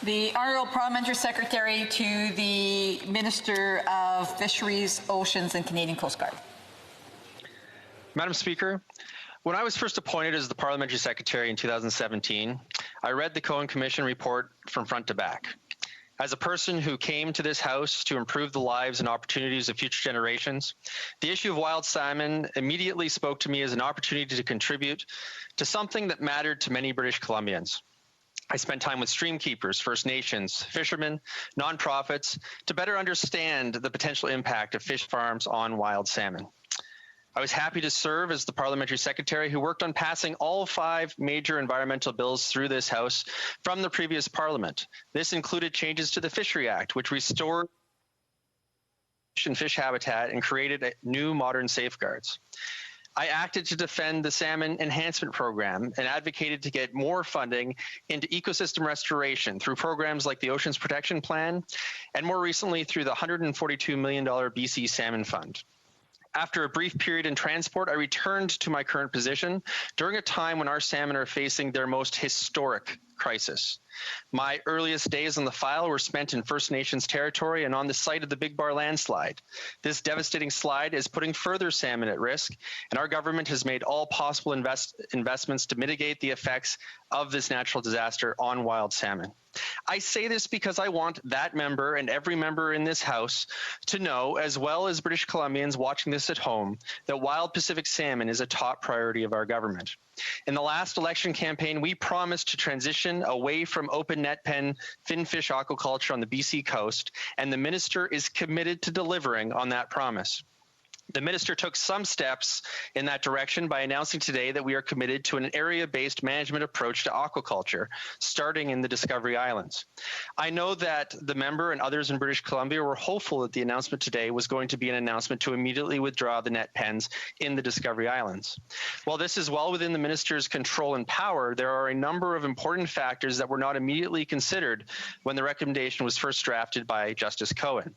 The Honourable Parliamentary Secretary to the Minister of Fisheries, Oceans and Canadian Coast Guard. Madam Speaker, when I was first appointed as the Parliamentary Secretary in 2017, I read the Cohen Commission report from front to back. As a person who came to this House to improve the lives and opportunities of future generations, the issue of wild salmon immediately spoke to me as an opportunity to contribute to something that mattered to many British Columbians. I spent time with stream keepers, First Nations, fishermen, nonprofits to better understand the potential impact of fish farms on wild salmon. I was happy to serve as the Parliamentary Secretary who worked on passing all 5 major environmental bills through this House from the previous Parliament. This included changes to the Fishery Act, which restored fish habitat and created new modern safeguards. I acted to defend the Salmon Enhancement Program and advocated to get more funding into ecosystem restoration through programs like the Oceans Protection Plan and more recently through the $142 million BC Salmon Fund. After a brief period in transport, I returned to my current position during a time when our salmon are facing their most historic crisis. My earliest days on the file were spent in First Nations territory and on the site of the Big Bar landslide. This devastating slide is putting further salmon at risk, and our government has made all possible investments to mitigate the effects of this natural disaster on wild salmon. I say this because I want that member and every member in this House to know, as well as British Columbians watching this at home, that wild Pacific salmon is a top priority of our government. In the last election campaign, we promised to transition away from open net pen finfish aquaculture on the BC coast, and the minister is committed to delivering on that promise. The minister took some steps in that direction by announcing today that we are committed to an area-based management approach to aquaculture, starting in the Discovery Islands. I know that the member and others in British Columbia were hopeful that the announcement today was going to be an announcement to immediately withdraw the net pens in the Discovery Islands. While this is well within the minister's control and power, there are a number of important factors that were not immediately considered when the recommendation was first drafted by Justice Cohen.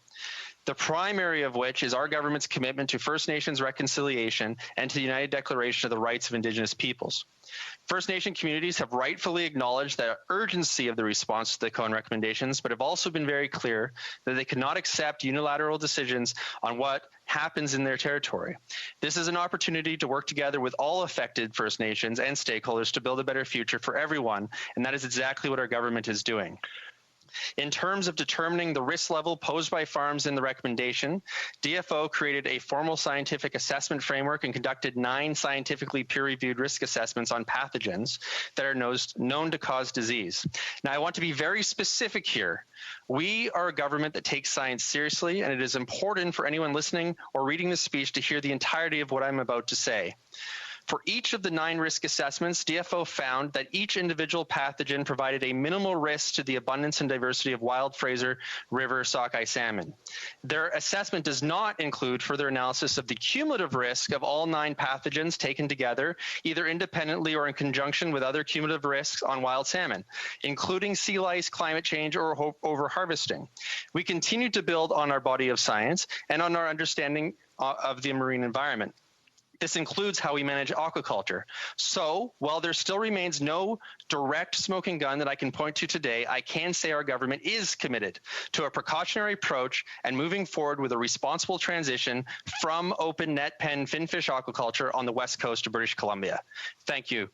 The primary of which is our government's commitment to First Nations reconciliation and to the United Declaration of the Rights of Indigenous Peoples. First Nation communities have rightfully acknowledged the urgency of the response to the Cohen recommendations, but have also been very clear that they cannot accept unilateral decisions on what happens in their territory. This is an opportunity to work together with all affected First Nations and stakeholders to build a better future for everyone, and that is exactly what our government is doing. In terms of determining the risk level posed by farms in the recommendation, DFO created a formal scientific assessment framework and conducted 9 scientifically peer-reviewed risk assessments on pathogens that are known to cause disease. Now, I want to be very specific here. We are a government that takes science seriously, and it is important for anyone listening or reading this speech to hear the entirety of what I'm about to say. For each of the 9 risk assessments, DFO found that each individual pathogen provided a minimal risk to the abundance and diversity of wild Fraser River sockeye salmon. Their assessment does not include further analysis of the cumulative risk of all 9 pathogens taken together, either independently or in conjunction with other cumulative risks on wild salmon, including sea lice, climate change, or overharvesting. We continue to build on our body of science and on our understanding of the marine environment. This includes how we manage aquaculture. So, while there still remains no direct smoking gun that I can point to today, I can say our government is committed to a precautionary approach and moving forward with a responsible transition from open net pen finfish aquaculture on the west coast of British Columbia. Thank you.